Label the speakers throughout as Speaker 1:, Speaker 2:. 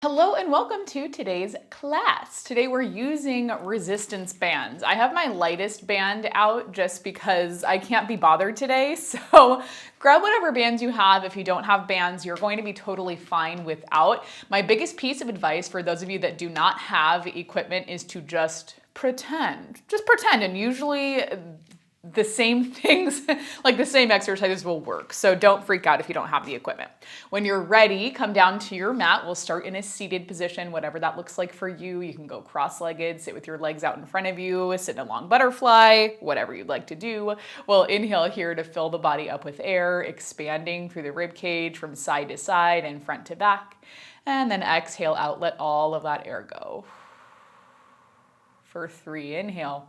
Speaker 1: Hello and welcome to today's class. Today we're using resistance bands. I have my lightest band out just because I can't be bothered today. So grab whatever bands you have. If you don't have bands, you're going to be totally fine without. My biggest piece of advice for those of you that do not have equipment is to just pretend. Just pretend, and usually the same things, like the same exercises will work. So don't freak out if you don't have the equipment. When you're ready, come down to your mat. We'll start in a seated position, whatever that looks like for you. You can go cross-legged, sit with your legs out in front of you, sit in a long butterfly, whatever you'd like to do. We'll inhale here to fill the body up with air, expanding through the rib cage from side to side and front to back. And then exhale out, let all of that air go. For 3, inhale.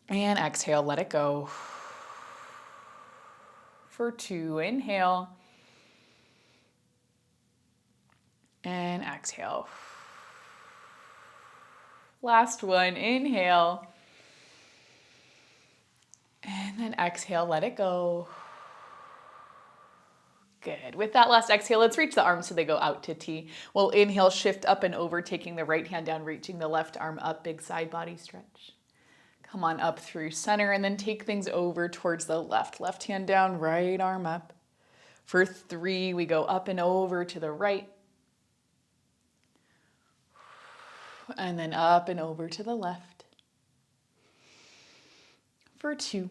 Speaker 1: And exhale, let it go. For 2, inhale. And exhale. Last one, inhale. And then exhale, let it go. Good. With that last exhale, let's reach the arms so they go out to T. We'll inhale, shift up and over, taking the right hand down, reaching the left arm up, big side body stretch. Come on up through center and then take things over towards the left. Left hand down, right arm up. For 3, we go up and over to the right. And then up and over to the left. For 2.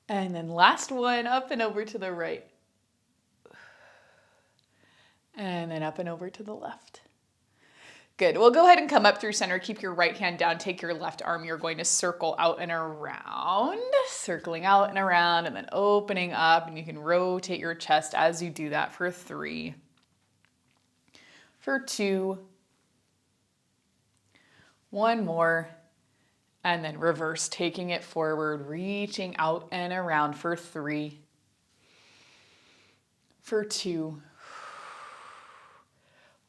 Speaker 1: And then last one, up and over to the right. And then up and over to the left. Good. We'll go ahead and come up through center. Keep your right hand down. Take your left arm. You're going to circle out and around. Circling out and around and then opening up. And you can rotate your chest as you do that for 3. For 2. 1 more. And then reverse, taking it forward, reaching out and around for 3. For 2.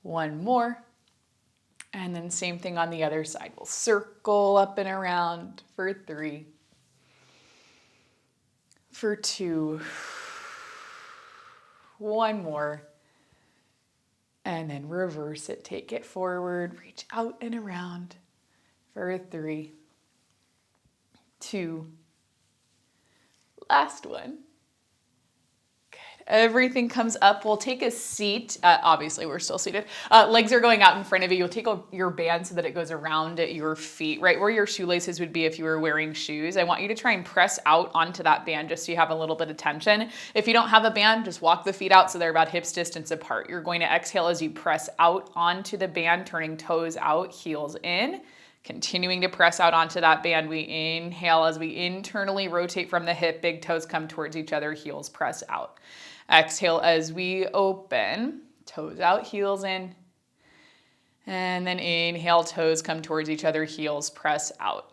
Speaker 1: 1 more. And then same thing on the other side. We'll circle up and around for 3. For 2. 1 more. And then reverse it. Take it forward. Reach out and around for 3. 2. Last one. Everything comes up. We'll take a seat. Obviously, we're still seated. Legs are going out in front of you. You'll take your band so that it goes around your feet, right where your shoelaces would be if you were wearing shoes. I want you to try and press out onto that band just so you have a little bit of tension. If you don't have a band, just walk the feet out so they're about hips distance apart. You're going to exhale as you press out onto the band, turning toes out, heels in. Continuing to press out onto that band, we inhale as we internally rotate from the hip, big toes come towards each other, heels press out. Exhale as we open, toes out, heels in. And then inhale, toes come towards each other, heels press out.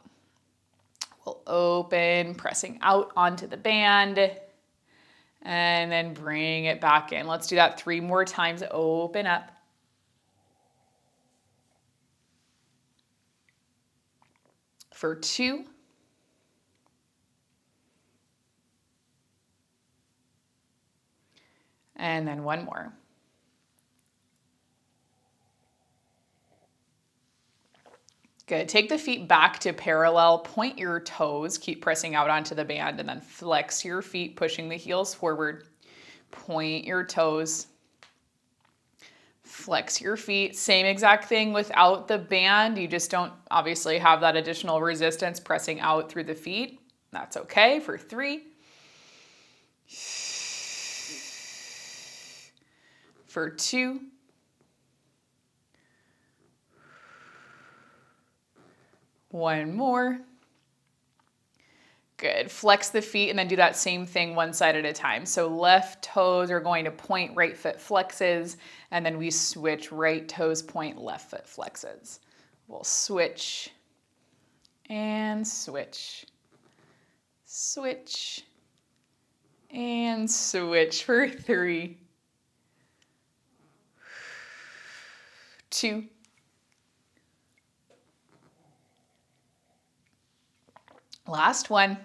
Speaker 1: We'll open, pressing out onto the band. And then bring it back in. Let's do that 3 more times. Open up. For 2. And then 1 more. Good. Take the feet back to parallel. Point your toes. Keep pressing out onto the band and then flex your feet, pushing the heels forward. Point your toes. Flex your feet. Same exact thing without the band. You just don't obviously have that additional resistance pressing out through the feet. That's okay for 3. For 2. One more. Good. Flex the feet and then do that same thing one side at a time. So left toes are going to point, right foot flexes, and then we switch, right toes point, left foot flexes. We'll switch and switch. Switch and switch for 3. 2. Last one.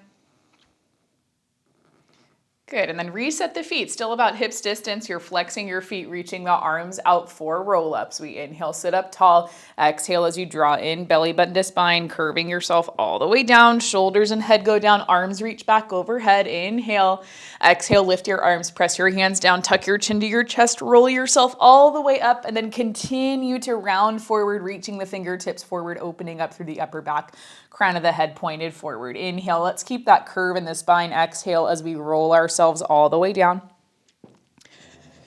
Speaker 1: Good, and then reset the feet, still about hips distance. You're flexing your feet, reaching the arms out for roll-ups. We inhale, sit up tall. Exhale as you draw in, belly button to spine, curving yourself all the way down. Shoulders and head go down, arms reach back overhead. Inhale, exhale, lift your arms, press your hands down, tuck your chin to your chest, roll yourself all the way up, and then continue to round forward, reaching the fingertips forward, opening up through the upper back. Crown of the head pointed forward. Inhale, let's keep that curve in the spine. Exhale as we roll ourselves all the way down.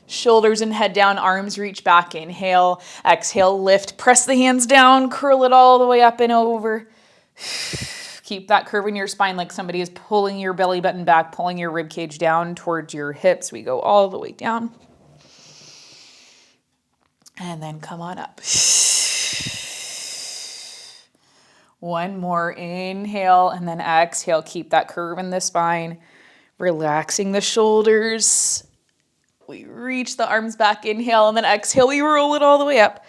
Speaker 1: Shoulders and head down, arms reach back. Inhale, exhale, lift, press the hands down, curl it all the way up and over. Keep that curve in your spine like somebody is pulling your belly button back, pulling your rib cage down towards your hips. We go all the way down. And then come on up. One more, inhale, and then exhale. Keep that curve in the spine, relaxing the shoulders. We reach the arms back, inhale, and then exhale, we roll it all the way up.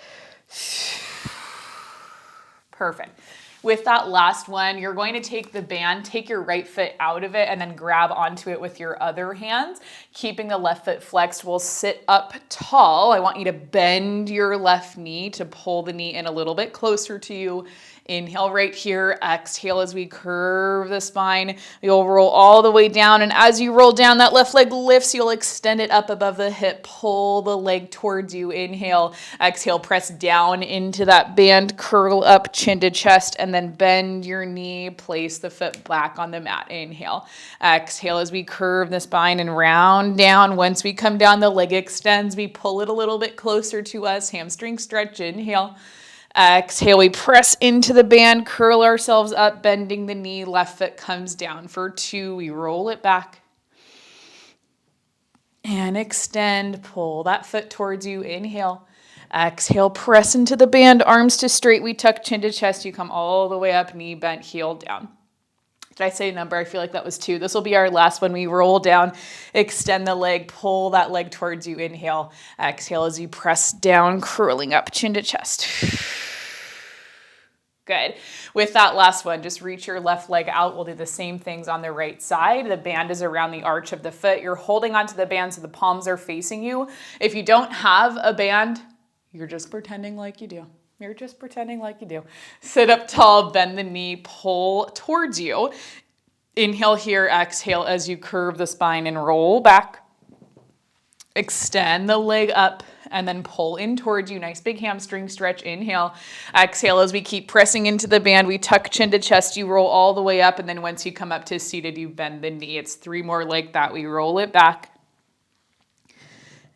Speaker 1: Perfect. With that last one, you're going to take the band, take your right foot out of it, and then grab onto it with your other hands. Keeping the left foot flexed, we'll sit up tall. I want you to bend your left knee to pull the knee in a little bit closer to you. Inhale right here, exhale as we curve the spine. You'll roll all the way down, and as you roll down, that left leg lifts. You'll extend it up above the hip, pull the leg towards you. Inhale, exhale, press down into that band, curl up, chin to chest, and then bend your knee, place the foot back on the mat. Inhale, exhale as we curve the spine and round down. Once we come down, the leg extends. We pull it a little bit closer to us. Hamstring stretch, inhale. Exhale, we press into the band, curl ourselves up, bending the knee, left foot comes down for 2. We roll it back and extend, pull that foot towards you, inhale. Exhale, press into the band, arms to straight, we tuck chin to chest, you come all the way up, knee bent, heel down. Did I say a number? I feel like that was 2. This will be our last one. We roll down, extend the leg, pull that leg towards you, inhale. Exhale as you press down, curling up, chin to chest. Good. With that last one, just reach your left leg out. We'll do the same things on the right side. The band is around the arch of the foot. You're holding onto the band so the palms are facing you. If you don't have a band, you're just pretending like you do. You're just pretending like you do. Sit up tall, bend the knee, pull towards you. Inhale here, exhale as you curve the spine and roll back. Extend the leg up and then pull in towards you. Nice big hamstring stretch. Inhale. Exhale as we keep pressing into the band. We tuck chin to chest. You roll all the way up. And then once you come up to seated, you bend the knee. It's 3 more like that. We roll it back.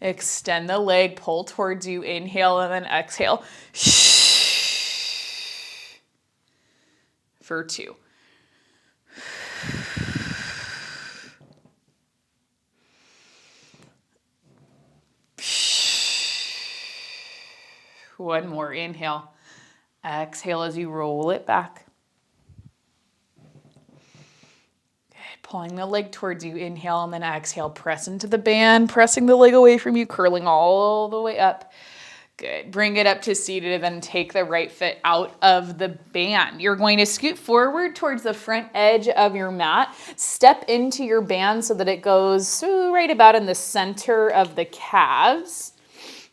Speaker 1: Extend the leg. Pull towards you. Inhale and then exhale. For 2. One more, inhale. Exhale as you roll it back. Good. Pulling the leg towards you, inhale, and then exhale. Press into the band, pressing the leg away from you, curling all the way up. Good. Bring it up to seated and then take the right foot out of the band. You're going to scoot forward towards the front edge of your mat. Step into your band so that it goes right about in the center of the calves.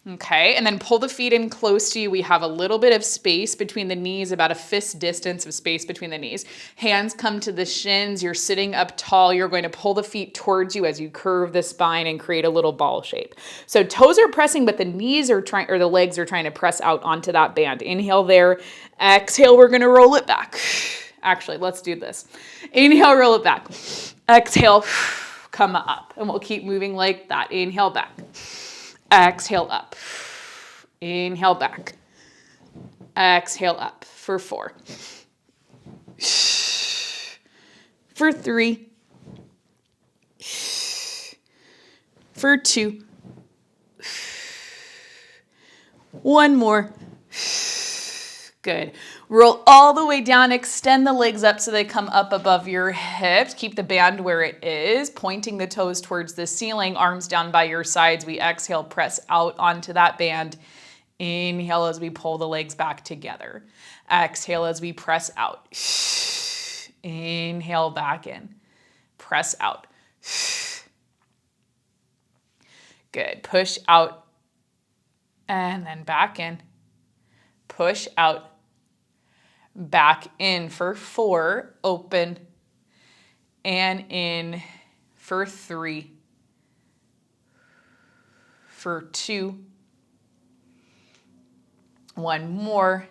Speaker 1: Okay, and then pull the feet in close to you. We have a little bit of space between the knees, about a fist distance of space between the knees. Hands come to the shins. You're sitting up tall. You're going to pull the feet towards you as you curve the spine and create a little ball shape. So toes are pressing, but the knees are trying, or the legs are trying to press out onto that band. Inhale there. Exhale, we're going to roll it back. Actually, let's do this. Inhale, roll it back. Exhale, come up. And we'll keep moving like that. Inhale back. Exhale up. Inhale back. Exhale up for 4. For 3. For 2. 1 more. Good. Roll all the way down, extend the legs up so they come up above your hips. Keep the band where it is, pointing the toes towards the ceiling, arms down by your sides. We exhale, press out onto that band. Inhale as we pull the legs back together. Exhale as we press out. Inhale. Inhale back in. Press out. Good. Push out and then back in. Push out. Back in for 4. Open. And in for 3. For 2. One more.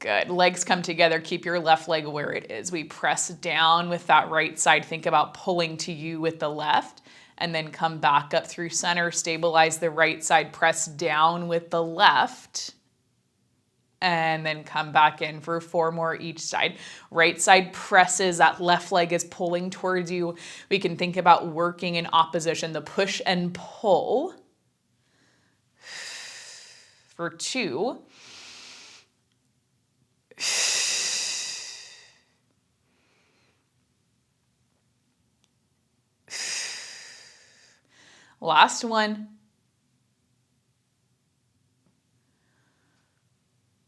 Speaker 1: Good. Legs come together. Keep your left leg where it is. We press down with that right side. Think about pulling to you with the left. And then come back up through center. Stabilize the right side. Press down with the left. And then come back in for 4 more each side. Right side presses. That left leg is pulling towards you. We can think about working in opposition. The push and pull. For 2. Last one.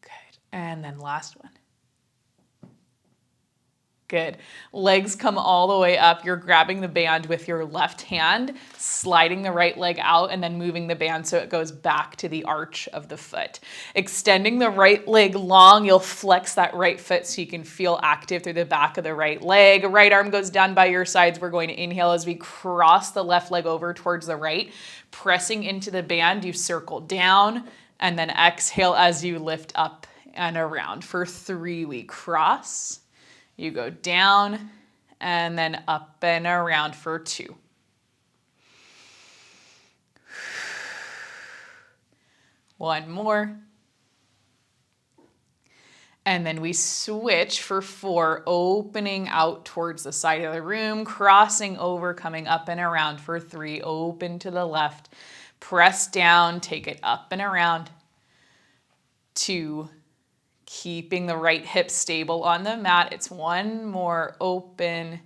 Speaker 1: Good. And then last one. Good. Legs come all the way up. You're grabbing the band with your left hand, sliding the right leg out, and then moving the band so it goes back to the arch of the foot. Extending the right leg long, you'll flex that right foot so you can feel active through the back of the right leg. Right arm goes down by your sides. We're going to inhale as we cross the left leg over towards the right. Pressing into the band, you circle down, and then exhale as you lift up and around. For 3, we cross. You go down and then up and around for 2. One more. And then we switch for 4, opening out towards the side of the room, crossing over, coming up and around for 3, open to the left, press down, take it up and around. 2, keeping the right hip stable on the mat. It's 1 more, open.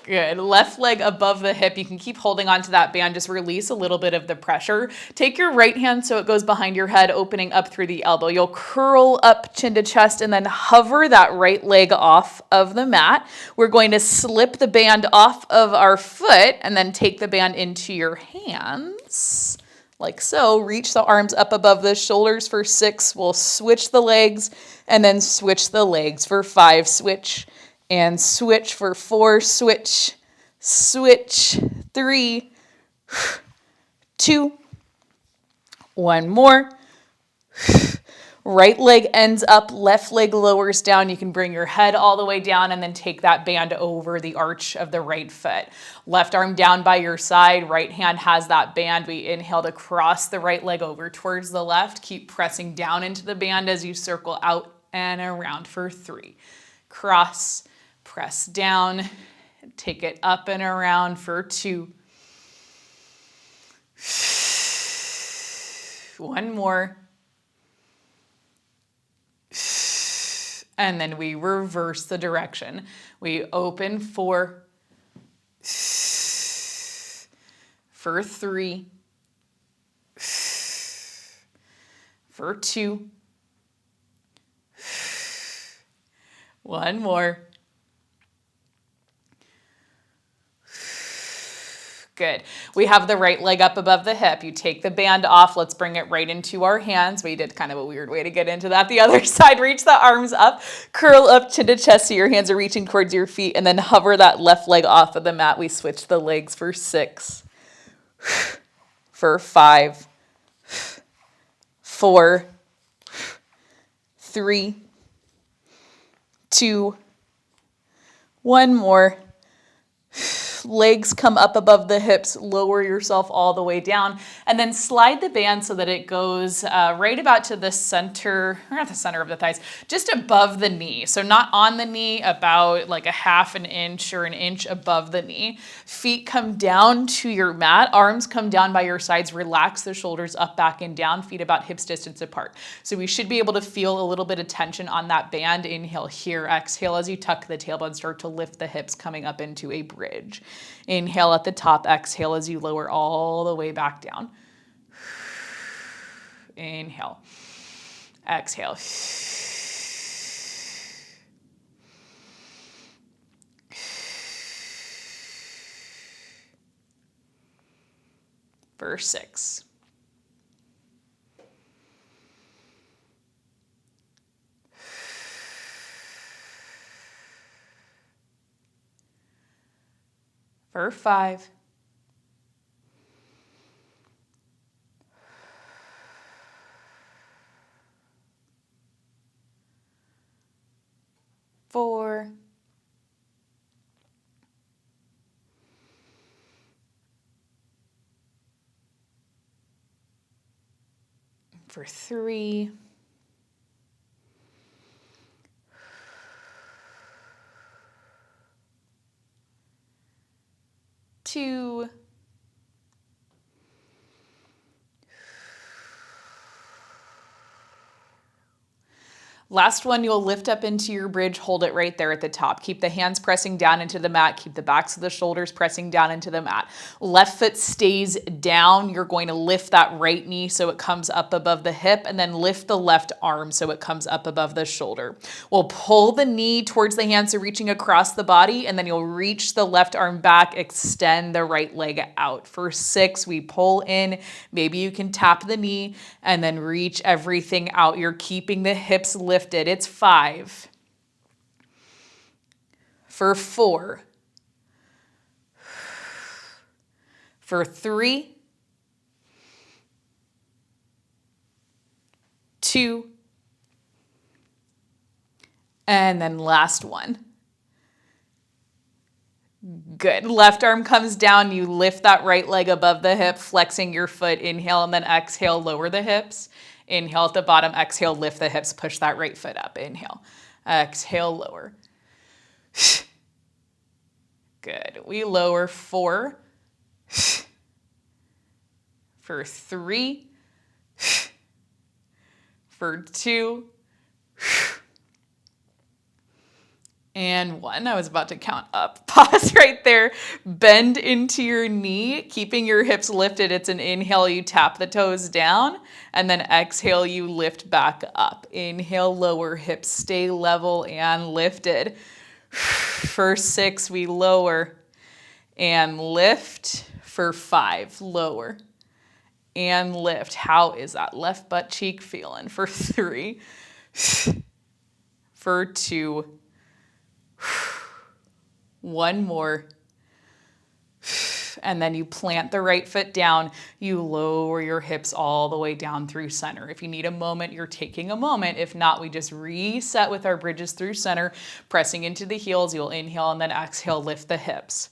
Speaker 1: Good. Left leg above the hip. You can keep holding onto that band. Just release a little bit of the pressure. Take your right hand so it goes behind your head, opening up through the elbow. You'll curl up chin to chest and then hover that right leg off of the mat. We're going to slip the band off of our foot and then take the band into your hands. Like so. Reach the arms up above the shoulders for 6. We'll switch the legs and then switch the legs for 5. Switch and switch for 4. Switch, switch, 3, 2, 1 more. Right leg ends up, left leg lowers down. You can bring your head all the way down and then take that band over the arch of the right foot. Left arm down by your side, right hand has that band. We inhale to cross the right leg over towards the left. Keep pressing down into the band as you circle out and around for 3. Cross, press down, take it up and around for 2. 1 more. And then we reverse the direction. We open 4, for 3, for 2, 1 more. Good. We have the right leg up above the hip. You take the band off. Let's bring it right into our hands. We did kind of a weird way to get into that. The other side, reach the arms up, curl up chin to chest so your hands are reaching towards your feet, and then hover that left leg off of the mat. We switch the legs for 6, for 5, 4, 3, 2, 1 more. Legs come up above the hips, lower yourself all the way down, and then slide the band so that it goes right about to the center, or not the center of the thighs, just above the knee. So not on the knee, about like a 1/2 inch or 1 inch above the knee. Feet come down to your mat, arms come down by your sides, relax the shoulders up, back, and down, feet about hips distance apart. So we should be able to feel a little bit of tension on that band. Inhale here, exhale as you tuck the tailbone, start to lift the hips, coming up into a bridge. Inhale at the top, exhale as you lower all the way back down. Inhale, exhale. for 6. For 5. For 3. 2. Last one, you'll lift up into your bridge, hold it right there at the top. Keep the hands pressing down into the mat, keep the backs of the shoulders pressing down into the mat. Left foot stays down. You're going to lift that right knee so it comes up above the hip, and then lift the left arm so it comes up above the shoulder. We'll pull the knee towards the hands, so reaching across the body, and then you'll reach the left arm back, extend the right leg out. For 6, we pull in. Maybe you can tap the knee and then reach everything out. You're keeping the hips lifted. It's 5. For 4. For 3. 2. And then last one. Good. Left arm comes down. You lift that right leg above the hip, flexing your foot. Inhale, and then exhale, lower the hips. Inhale at the bottom, exhale, lift the hips, push that right foot up. Inhale, exhale, lower. Good. We lower 4. For 3. For 2. And 1. I was about to count up. Pause right there. Bend into your knee, keeping your hips lifted. It's an inhale, you tap the toes down, and then exhale, you lift back up. Inhale, lower, hips stay level and lifted. For 6, we lower and lift. For 5, lower and lift. How is that left butt cheek feeling? For 3. For 2. 1 more. And then you plant the right foot down. You lower your hips all the way down through center. If you need a moment, you're taking a moment. If not, we just reset with our bridges through center, pressing into the heels. You'll inhale and then exhale, lift the hips.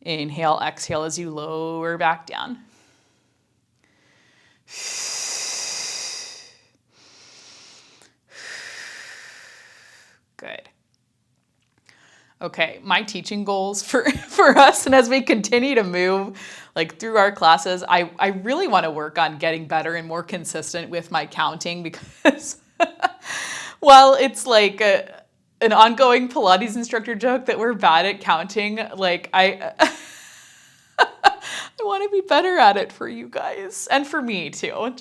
Speaker 1: Inhale, exhale as you lower back down. Good. Okay, my teaching goals for us, and as we continue to move like through our classes, I really want to work on getting better and more consistent with my counting, because while it's like an ongoing Pilates instructor joke that we're bad at counting, like I want to be better at it for you guys and for me too,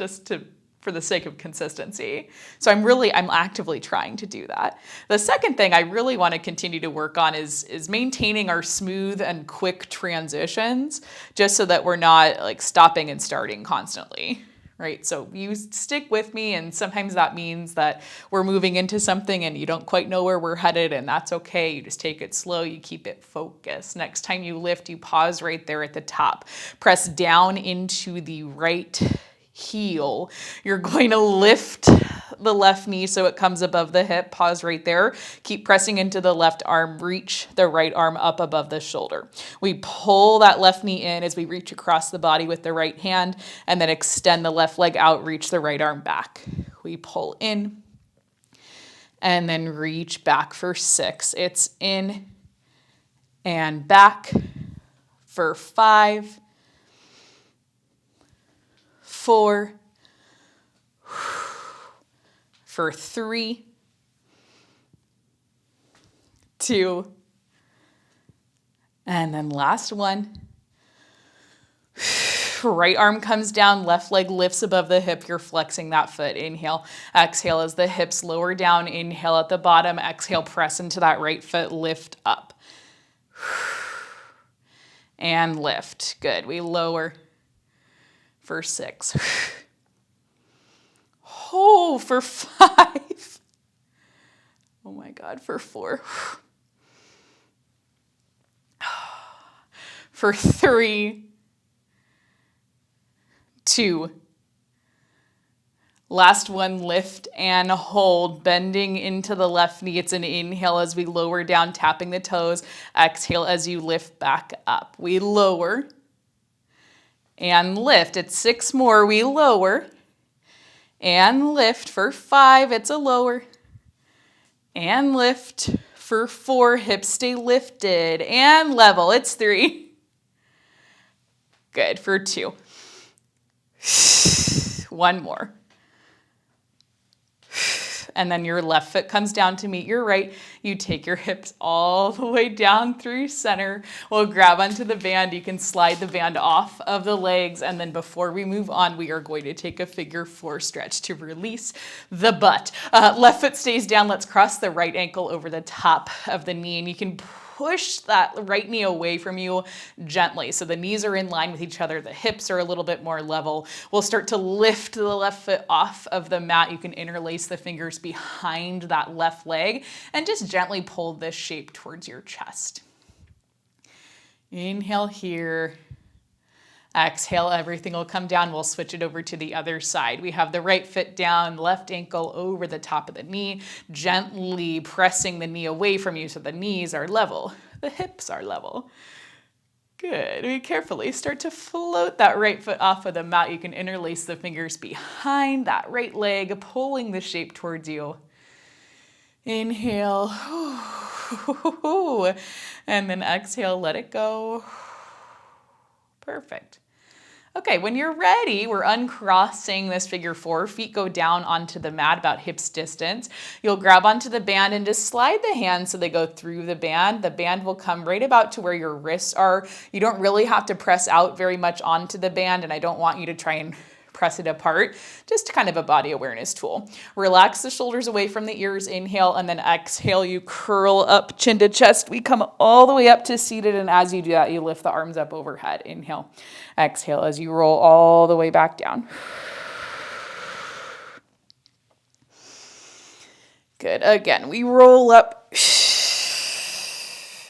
Speaker 1: for the sake of consistency. So I'm actively trying to do that. The second thing I really want to continue to work on is maintaining our smooth and quick transitions, just so that we're not like stopping and starting constantly, right? So you stick with me, and sometimes that means that we're moving into something and you don't quite know where we're headed, and that's okay. You just take it slow, you keep it focused. Next time you lift, you pause right there at the top. Press down into the right heel. You're going to lift the left knee so it comes above the hip. Pause right there. Keep pressing into the left arm. Reach the right arm up above the shoulder. We pull that left knee in as we reach across the body with the right hand, and then extend the left leg out. Reach the right arm back. We pull in and then reach back for 6. It's in and back. For 5. 4. For 3. 2. And then last one. Right arm comes down, left leg lifts above the hip. You're flexing that foot. Inhale, exhale as the hips lower down. Inhale at the bottom. Exhale, press into that right foot, lift up. And lift. Good. We lower. for 6. Oh, for 5. Oh my God, for 4. For 3, 2. Last one, lift and hold, bending into the left knee. It's an inhale as we lower down, tapping the toes. Exhale as you lift back up. We lower and lift. It's 6 more. We lower and lift. For 5, it's a lower and lift. For 4, hips stay lifted and level. It's 3. Good. For 2. 1 more. And then your left foot comes down to meet your right. You take your hips all the way down through center. We'll grab onto the band. You can slide the band off of the legs. And then before we move on, we are going to take a figure 4 stretch to release the butt. Left foot stays down. Let's cross the right ankle over the top of the knee. And you can push that right knee away from you gently. So the knees are in line with each other. The hips are a little bit more level. We'll start to lift the left foot off of the mat. You can interlace the fingers behind that left leg and just gently pull this shape towards your chest. Inhale here. Exhale, everything will come down. We'll switch it over to the other side. We have the right foot down, left ankle over the top of the knee, gently pressing the knee away from you so the knees are level, the hips are level. Good. We carefully start to float that right foot off of the mat. You can interlace the fingers behind that right leg, pulling the shape towards you. Inhale. And then exhale, let it go. Perfect. Okay, when you're ready, we're uncrossing this figure 4. Feet go down onto the mat about hips distance. You'll grab onto the band and just slide the hands so they go through the band. The band will come right about to where your wrists are. You don't really have to press out very much onto the band, and I don't want you to try and press it apart. Just kind of a body awareness tool. Relax the shoulders away from the ears. Inhale, and then exhale. You curl up chin to chest. We come all the way up to seated, and as you do that, you lift the arms up overhead. Inhale. Exhale as you roll all the way back down. Good. Again, we roll up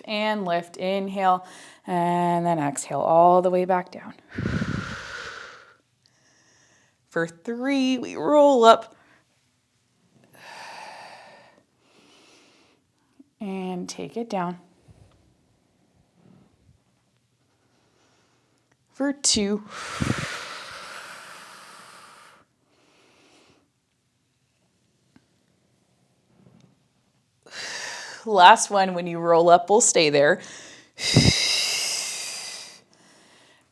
Speaker 1: and lift. Inhale, and then exhale all the way back down. For 3, we roll up and take it down. For 2, last one, when you roll up, we'll stay there.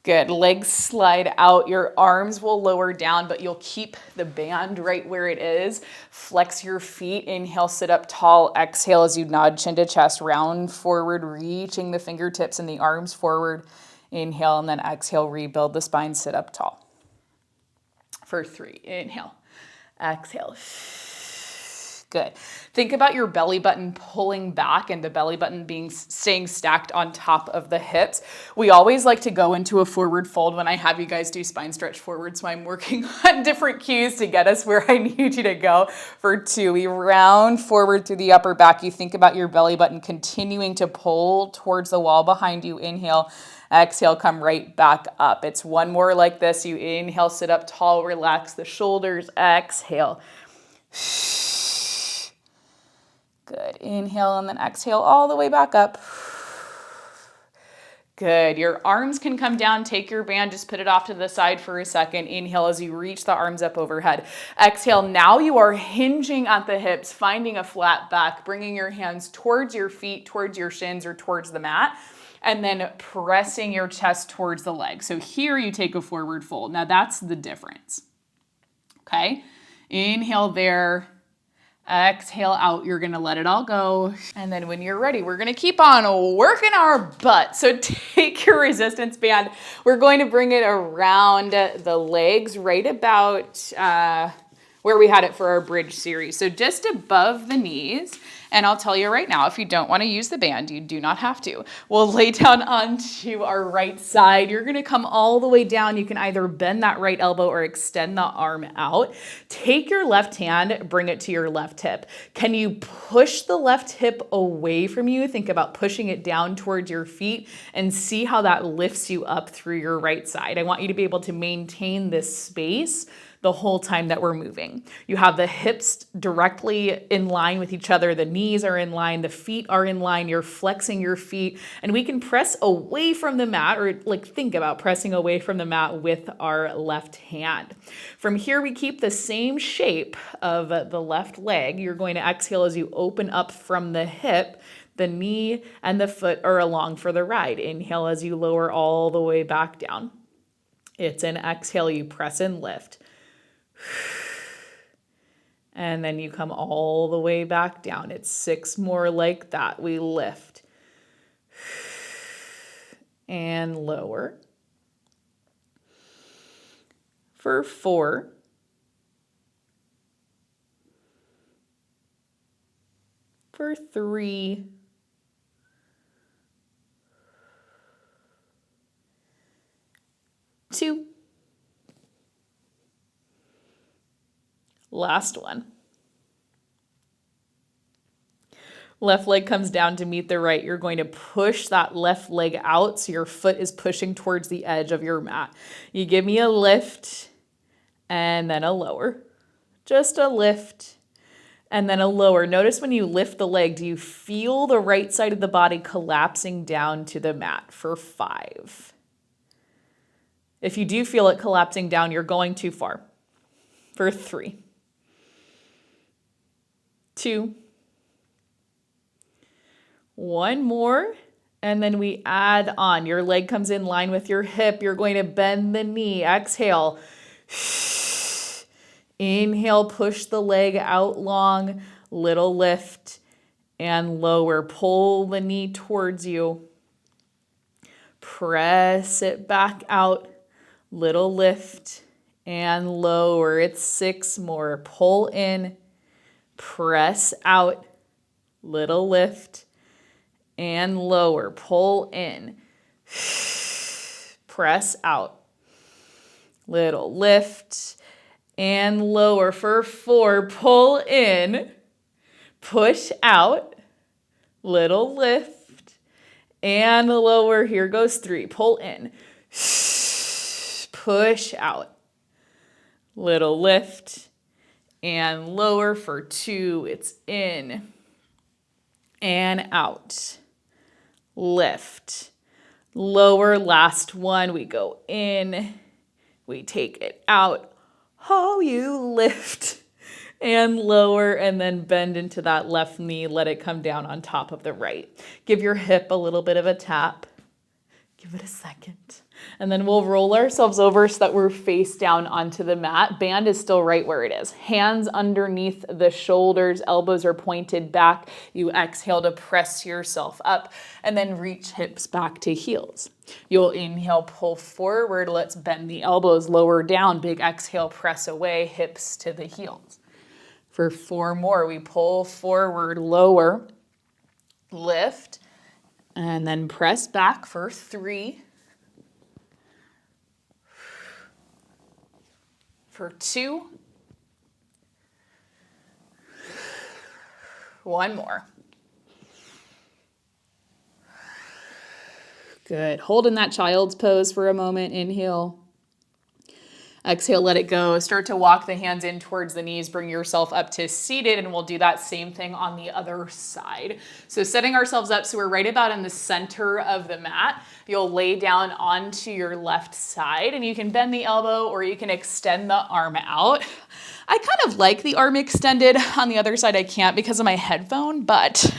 Speaker 1: Good. Legs slide out. Your arms will lower down, but you'll keep the band right where it is. Flex your feet. Inhale, sit up tall. Exhale as you nod chin to chest, round forward, reaching the fingertips and the arms forward. Inhale, and then exhale, rebuild the spine, sit up tall. For 3, inhale, exhale. Good. Think about your belly button pulling back and the belly button staying stacked on top of the hips. We always like to go into a forward fold when I have you guys do spine stretch forward, so I'm working on different cues to get us where I need you to go. For 2, we round forward through the upper back. You think about your belly button continuing to pull towards the wall behind you. Inhale, exhale, come right back up. It's 1 more like this. You inhale, sit up tall, relax the shoulders, exhale. Good. Inhale and then exhale all the way back up. Good. Your arms can come down. Take your band, just put it off to the side for a second. Inhale as you reach the arms up overhead. Exhale. Now you are hinging at the hips, finding a flat back, bringing your hands towards your feet, towards your shins or towards the mat, and then pressing your chest towards the leg. So here you take a forward fold. Now that's the difference. Okay. Inhale there. Exhale out, you're gonna let it all go. And then when you're ready, we're gonna keep on working our butt. So take your resistance band. We're going to bring it around the legs right about where we had it for our bridge series. So just above the knees. And I'll tell you right now, if you don't want to use the band, you do not have to. We'll lay down onto our right side. You're going to come all the way down. You can either bend that right elbow or extend the arm out. Take your left hand, bring it to your left hip. Can you push the left hip away from you? Think about pushing it down towards your feet and see how that lifts you up through your right side. I want you to be able to maintain this space the whole time that we're moving. You have the hips directly in line with each other. The knees are in line. The feet are in line. You're flexing your feet, and we can press away from the mat, or like think about pressing away from the mat with our left hand. From here, we keep the same shape of the left leg. You're going to exhale as you open up from the hip. The knee and the foot are along for the ride. Inhale as you lower all the way back down. It's an exhale. You press and lift. And then you come all the way back down. It's 6 more like that. We lift and lower for 4, for 3, two. Last one. Left leg comes down to meet the right. You're going to push that left leg out so your foot is pushing towards the edge of your mat. You give me a lift and then a lower. Just a lift and then a lower. Notice when you lift the leg, do you feel the right side of the body collapsing down to the mat for 5? If you do feel it collapsing down, you're going too far. For 3. 2. 1 more, and then we add on. Your leg comes in line with your hip. You're going to bend the knee. Exhale. Inhale, push the leg out long. Little lift and lower. Pull the knee towards you. Press it back out. Little lift and lower. It's 6 more. Pull in. Press out. Little lift and lower. Pull in. Press out. Little lift and lower for 4. Pull in. Push out. Little lift and lower. Here goes 3. Pull in. Push out. Little lift and lower for 2. It's in and out. Lift. Lower. Last one. We go in. We take it out. Oh, you lift and lower, and then bend into that left knee. Let it come down on top of the right. Give your hip a little bit of a tap. Give it a second. And then we'll roll ourselves over so that we're face down onto the mat. Band is still right where it is. Hands underneath the shoulders, elbows are pointed back. You exhale to press yourself up and then reach hips back to heels. You'll inhale, pull forward. Let's bend the elbows, lower down. Big exhale, press away, hips to the heels. For 4 more, we pull forward, lower, lift, and then press back for 3. For 2. 1 more. Good. Hold in that child's pose for a moment. Inhale. Exhale, let it go. Start to walk the hands in towards the knees. Bring yourself up to seated, and we'll do that same thing on the other side. So setting ourselves up so we're right about in the center of the mat. You'll lay down onto your left side, and you can bend the elbow or you can extend the arm out. I kind of like the arm extended. On the other side, I can't because of my headphone, but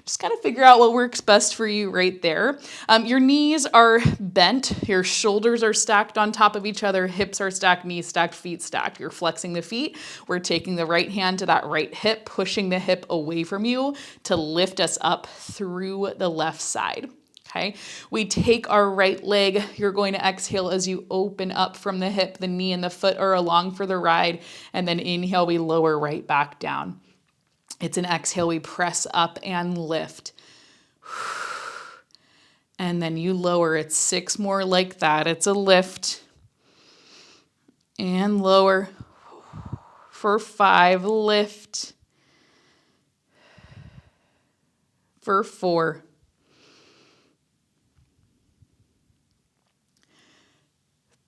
Speaker 1: just kind of figure out what works best for you right there. Your knees are bent. Your shoulders are stacked on top of each other. Hips are stacked, knees stacked, feet stacked. You're flexing the feet. We're taking the right hand to that right hip, pushing the hip away from you to lift us up through the left side. Okay, we take our right leg. You're going to exhale as you open up from the hip. The knee and the foot are along for the ride. And then inhale, we lower right back down. It's an exhale. We press up and lift. And then you lower. It's 6 more like that. It's a lift. And lower. For 5, lift. For 4.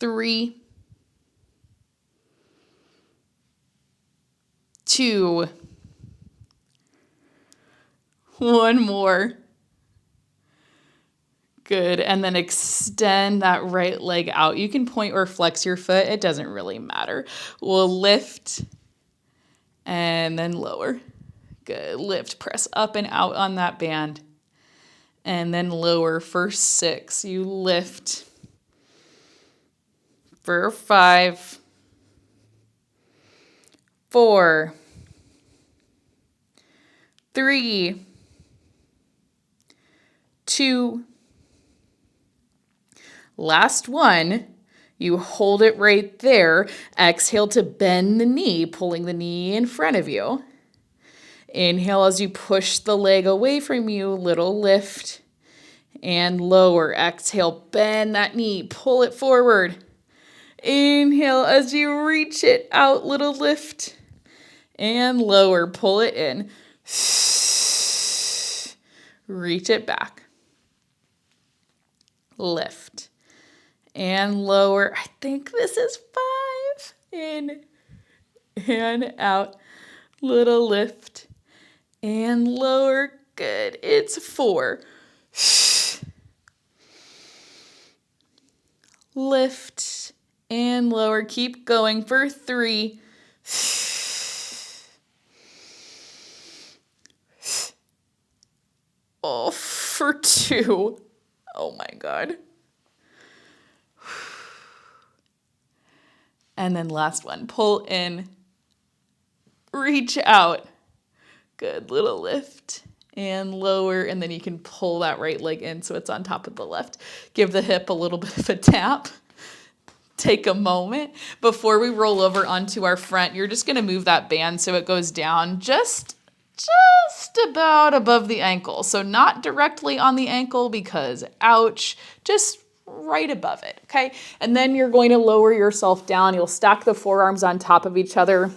Speaker 1: 3. 2. 1 more. Good. And then extend that right leg out. You can point or flex your foot. It doesn't really matter. We'll lift and then lower. Good. Lift, press up and out on that band. And then lower for 6. You lift for 5, 4, 3, 2. Last one. You hold it right there. Exhale to bend the knee, pulling the knee in front of you. Inhale as you push the leg away from you, little lift and lower. Exhale, bend that knee, pull it forward. Inhale as you reach it out, little lift and lower, pull it in. Reach it back. Lift and lower. I think this is 5. In and out. Little lift and lower. Good. It's 4. Lift and lower. Keep going for 3. Oh, for 2. Oh my God. And then last one, pull in, reach out. Good, little lift and lower, and then you can pull that right leg in so it's on top of the left. Give the hip a little bit of a tap. Take a moment. Before we roll over onto our front, you're just gonna move that band so it goes down just about above the ankle. So not directly on the ankle because ouch, just right above it, okay? And then you're going to lower yourself down. You'll stack the forearms on top of each other,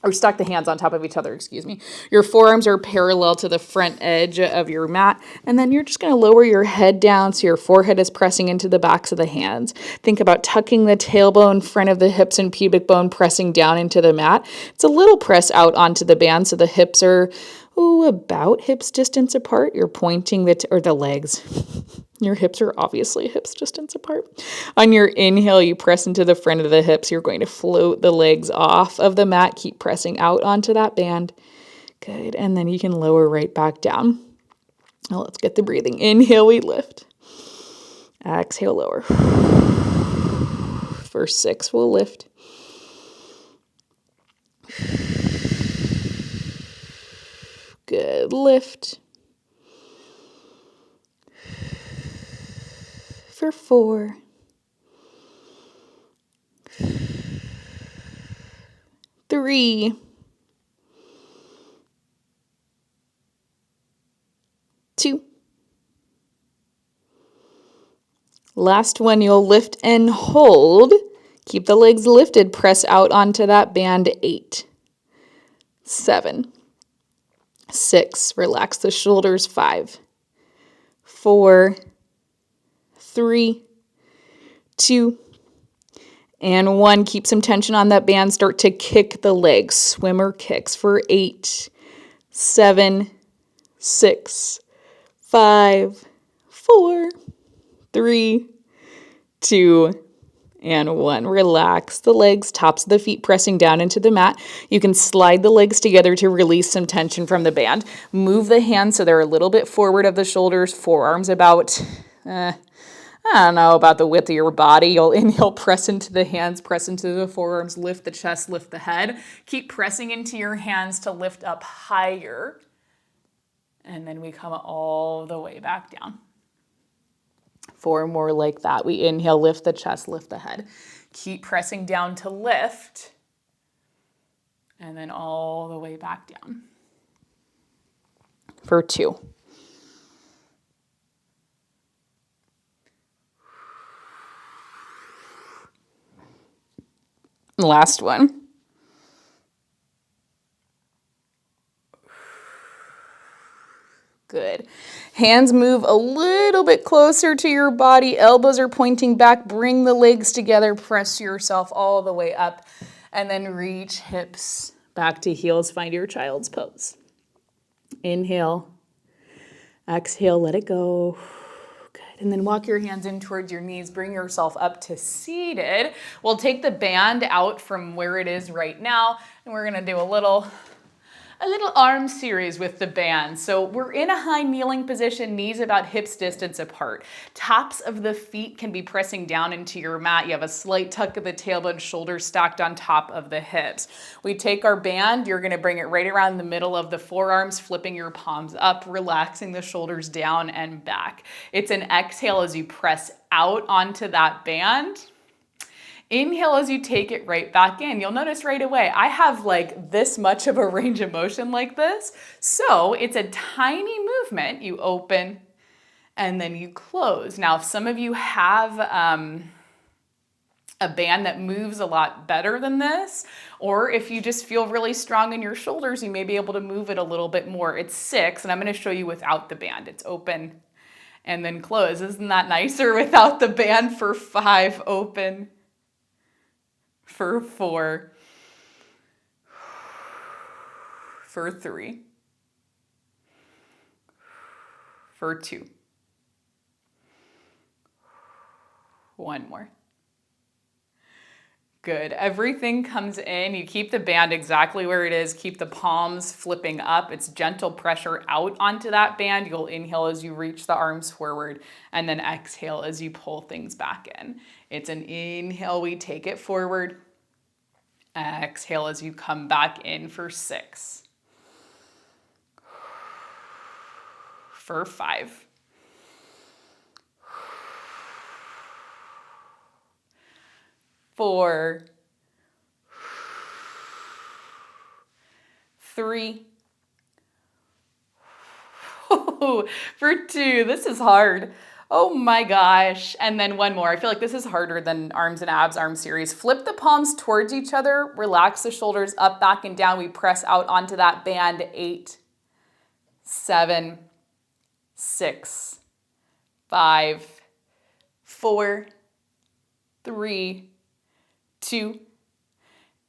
Speaker 1: or stack the hands on top of each other, excuse me. Your forearms are parallel to the front edge of your mat, and then you're just gonna lower your head down so your forehead is pressing into the backs of the hands. Think about tucking the tailbone, front of the hips and pubic bone pressing down into the mat. It's a little press out onto the band so the hips are about hips distance apart. You're pointing the legs. Your hips are obviously hips distance apart. On your inhale, you press into the front of the hips. You're going to float the legs off of the mat. Keep pressing out onto that band. Good. And then you can lower right back down. Now let's get the breathing. Inhale, we lift. Exhale, lower. For 6, we'll lift. Good. Lift. For 4. 3. 2. Last one, you'll lift and hold. Keep the legs lifted. Press out onto that band. 8. 7. 6. Relax the shoulders. 5. 4. 3, 2, and 1. Keep some tension on that band. Start to kick the legs. Swimmer kicks for 8, 7, 6, 5, 4, 3, 2, and 1. Relax the legs, tops of the feet pressing down into the mat. You can slide the legs together to release some tension from the band. Move the hands so they're a little bit forward of the shoulders, forearms about I don't know about the width of your body. You'll inhale, press into the hands, press into the forearms, lift the chest, lift the head. Keep pressing into your hands to lift up higher. And then we come all the way back down. 4 more like that. We inhale, lift the chest, lift the head. Keep pressing down to lift. And then all the way back down. for 2. Last one. Good. Hands move a little bit closer to your body. Elbows are pointing back. Bring the legs together. Press yourself all the way up. And then reach hips back to heels. Find your child's pose. Inhale. Exhale. Let it go. Good. And then walk your hands in towards your knees. Bring yourself up to seated. We'll take the band out from where it is right now. And we're going to do a little arm series with the band. So we're in a high kneeling position, knees about hips distance apart. Tops of the feet can be pressing down into your mat. You have a slight tuck of the tailbone, shoulders stacked on top of the hips. We take our band, you're gonna bring it right around the middle of the forearms, flipping your palms up, relaxing the shoulders down and back. It's an exhale as you press out onto that band. Inhale as you take it right back in. You'll notice right away, I have like this much of a range of motion like this. So it's a tiny movement. You open and then you close. Now, if some of you have a band that moves a lot better than this, or if you just feel really strong in your shoulders, you may be able to move it a little bit more. It's 6, and I'm gonna show you without the band. It's open and then close. Isn't that nicer without the band? For 5, open. For 4, for 3, for 2, 1 more. Good. Everything comes in. You keep the band exactly where it is. Keep the palms flipping up. It's gentle pressure out onto that band. You'll inhale as you reach the arms forward, and then exhale as you pull things back in. It's an inhale, we take it forward. Exhale as you come back in for 6. For 5. For 3. For 2. This is hard. Oh my gosh. And then 1 more. I feel like this is harder than arms and abs arm series. Flip the palms towards each other. Relax the shoulders up, back, and down. We press out onto that band. 8, 7, 6, 5, 4, 3, 2,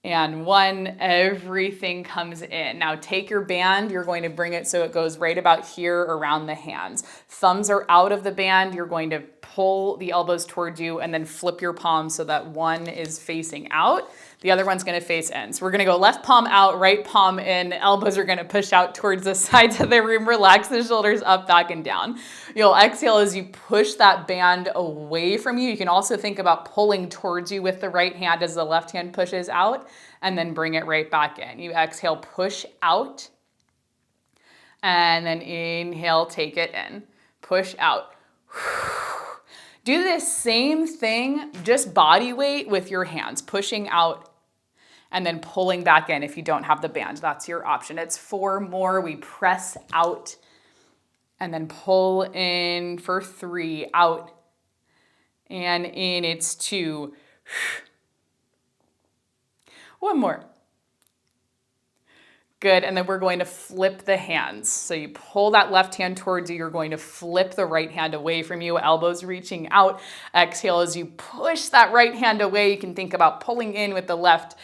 Speaker 1: and 1. Everything comes in. Now take your band, you're going to bring it so it goes right about here around the hands. Thumbs are out of the band. You're going to pull the elbows towards you and then flip your palms so that one is facing out. The other one's gonna face in. So we're gonna go left palm out, right palm in. Elbows are gonna push out towards the sides of the room. Relax the shoulders up, back, and down. You'll exhale as you push that band away from you. You can also think about pulling towards you with the right hand as the left hand pushes out, and then bring it right back in. You exhale, push out, and then inhale, take it in. Push out. Do this same thing, just body weight with your hands, pushing out and then pulling back in if you don't have the band. That's your option. It's 4 more. We press out and then pull in for 3, out and in. It's 2. 1 more. Good, and then we're going to flip the hands. So you pull that left hand towards you, you're going to flip the right hand away from you, elbows reaching out. Exhale as you push that right hand away. You can think about pulling in with the left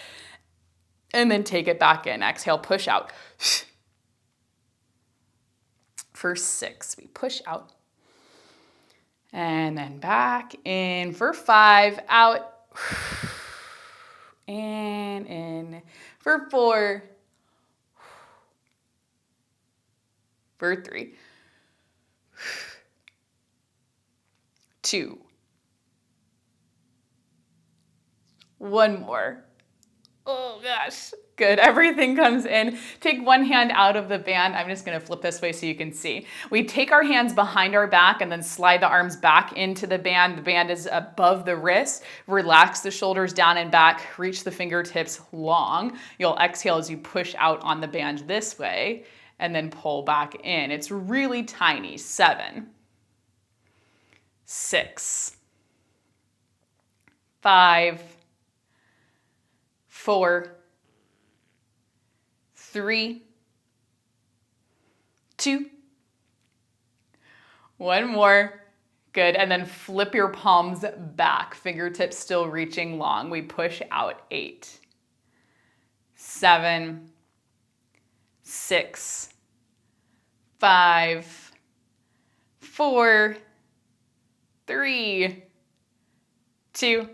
Speaker 1: and then take it back in. Exhale, push out. For 6, we push out. And then back in for 5, out. And in for 4. For 3, 2, 1 more. Oh gosh, good. Everything comes in. Take one hand out of the band. I'm just gonna flip this way so you can see. We take our hands behind our back and then slide the arms back into the band. The band is above the wrist. Relax the shoulders down and back. Reach the fingertips long. You'll exhale as you push out on the band this way. and then pull back in. It's really tiny. 7, 6, 5, 4, 3, 2, 1 more. Good. And then flip your palms back, fingertips still reaching long. We push out. 8, 7, 6, 5, 4, 3, 2,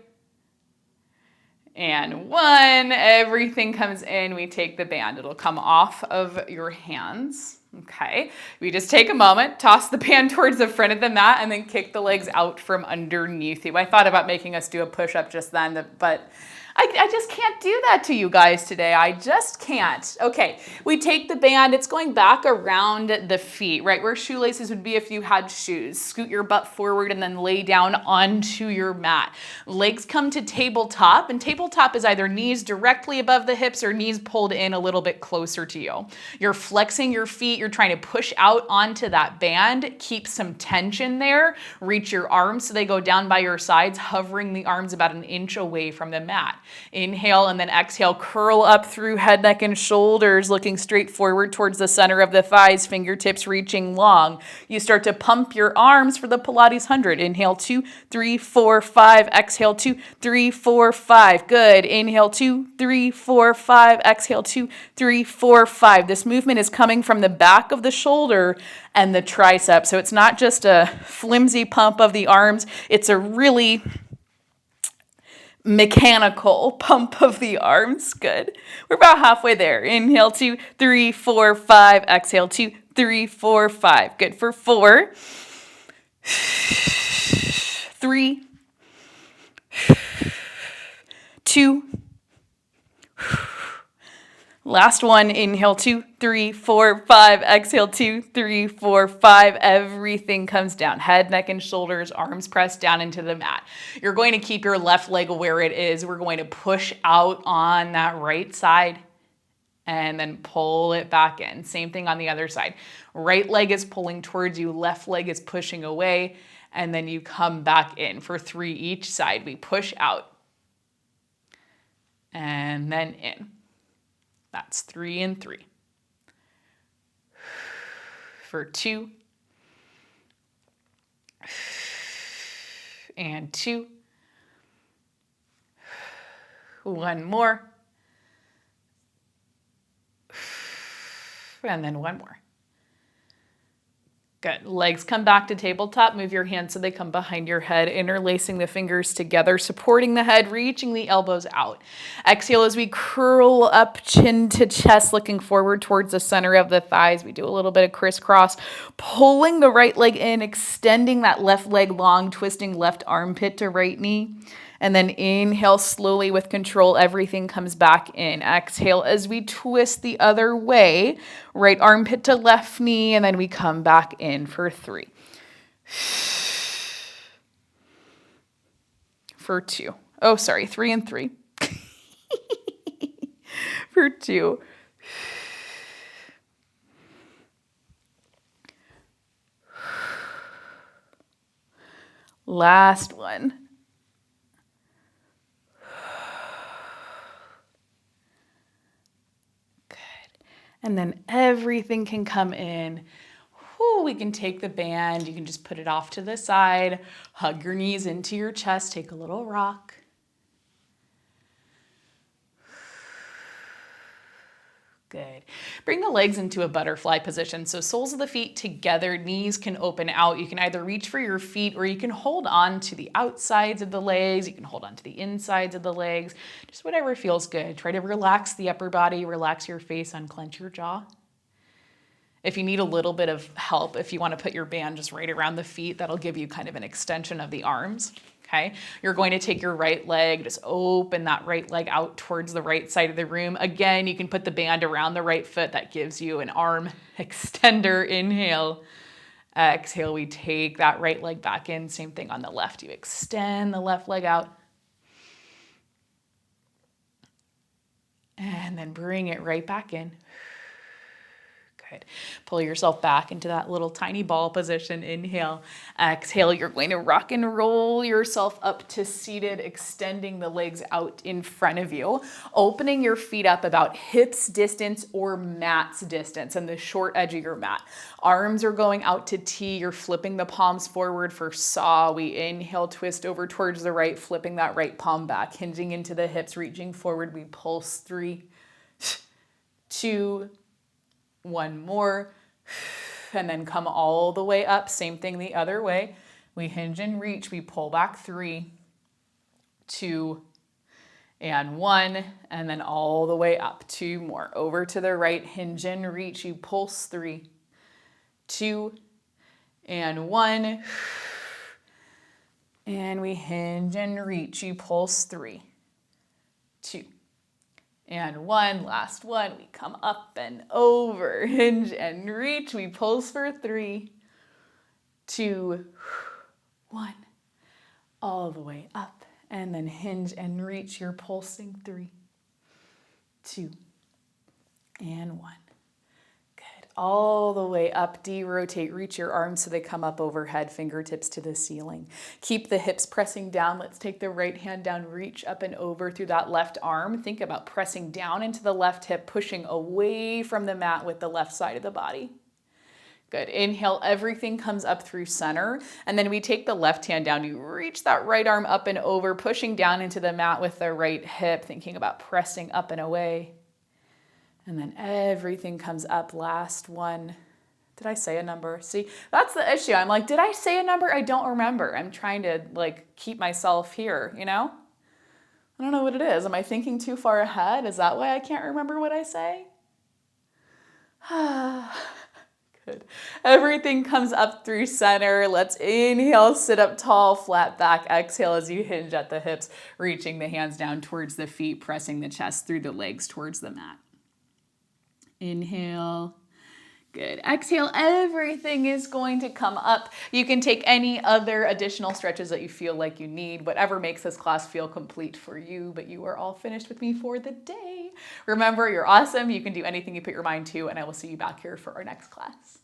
Speaker 1: and 1. Everything comes in. We take the band. It'll come off of your hands. Okay. We just take a moment, toss the band towards the front of the mat, and then kick the legs out from underneath you. I thought about making us do a push-up just then, but I just can't do that to you guys today. I just can't. Okay, we take the band. It's going back around the feet, right where shoelaces would be if you had shoes. Scoot your butt forward and then lay down onto your mat. Legs come to tabletop, and tabletop is either knees directly above the hips or knees pulled in a little bit closer to you. You're flexing your feet. You're trying to push out onto that band. Keep some tension there. Reach your arms so they go down by your sides, hovering the arms about 1 inch away from the mat. Inhale and then exhale, curl up through head, neck, and shoulders, looking straight forward towards the center of the thighs, fingertips reaching long. You start to pump your arms for the Pilates 100. Inhale, 2, 3, 4, 5. Exhale, 2, 3, 4, 5. Good. Inhale, 2, 3, 4, 5. Exhale, 2, 3, 4, 5. This movement is coming from the back of the shoulder and the tricep. So it's not just a flimsy pump of the arms. It's a really mechanical pump of the arms. Good. We're about halfway there. Inhale, 2, 3, 4, 5. Exhale, 2, 3, 4, 5. Good for 4, 3, 2. Last one. Inhale, 2, 3, 4, 5. Exhale, 2, 3, 4, 5. Everything comes down. Head, neck, and shoulders, arms pressed down into the mat. You're going to keep your left leg where it is. We're going to push out on that right side and then pull it back in. Same thing on the other side. Right leg is pulling towards you. Left leg is pushing away. And then you come back in for 3 each side. We push out and then in. That's 3 and 3. For 2 and 2. 1 more. And then 1 more. Good. Legs come back to tabletop. Move your hands so they come behind your head, interlacing the fingers together, supporting the head, reaching the elbows out. Exhale as we curl up chin to chest, looking forward towards the center of the thighs. We do a little bit of crisscross, pulling the right leg in, extending that left leg long, twisting left armpit to right knee. And then inhale slowly with control. Everything comes back in. Exhale as we twist the other way. Right armpit to left knee. And then we come back in for 3. For 2. Oh, sorry. 3 and 3. For 2. Last one. And then everything can come in. Whew, we can take the band. You can just put it off to the side. Hug your knees into your chest. Take a little rock. Good. Bring the legs into a butterfly position. So soles of the feet together, knees can open out. You can either reach for your feet or you can hold on to the outsides of the legs. You can hold on to the insides of the legs. Just whatever feels good. Try to relax the upper body, relax your face, unclench your jaw. If you need a little bit of help, if you want to put your band just right around the feet, that'll give you kind of an extension of the arms. Okay, you're going to take your right leg, just open that right leg out towards the right side of the room. Again, you can put the band around the right foot. That gives you an arm extender. Inhale. Exhale, we take that right leg back in. Same thing on the left. You extend the left leg out. And then bring it right back in. Good. Good. Pull yourself back into that little tiny ball position. Inhale. Exhale. You're going to rock and roll yourself up to seated, extending the legs out in front of you, opening your feet up about hips distance or mat's distance and the short edge of your mat. Arms are going out to T. You're flipping the palms forward for saw. We inhale, twist over towards the right, flipping that right palm back, hinging into the hips, reaching forward. We pulse 3, 2, 1 more, and then come all the way up. Same thing the other way. We hinge and reach. We pull back 3, 2, and 1, and then all the way up. 2 more. Over to the right, hinge and reach. You pulse 3, 2, and 1. And we hinge and reach. You pulse 3, 2, and 1. Last one. We come up and over. Hinge and reach. We pulse for 3, 2, 1. All the way up. And then hinge and reach. You're pulsing 3, 2, and 1. Good. All the way up. De-rotate. Reach your arms so they come up overhead. Fingertips to the ceiling. Keep the hips pressing down. Let's take the right hand down. Reach up and over through that left arm. Think about pressing down into the left hip, pushing away from the mat with the left side of the body. Good. Inhale, everything comes up through center. And then we take the left hand down. You reach that right arm up and over, pushing down into the mat with the right hip, thinking about pressing up and away. And then everything comes up. Last one. Did I say a number? See, that's the issue. I'm like, did I say a number? I don't remember. I'm trying to keep myself here, I don't know what it is. Am I thinking too far ahead? Is that why I can't remember what I say? Good. Everything comes up through center. Let's inhale, sit up tall, flat back. Exhale as you hinge at the hips, reaching the hands down towards the feet, pressing the chest through the legs towards the mat. Inhale. Good. Exhale, everything is going to come up. You can take any other additional stretches that you feel like you need, whatever makes this class feel complete for you, but you are all finished with me for the day. Remember, you're awesome. You can do anything you put your mind to, and I will see you back here for our next class.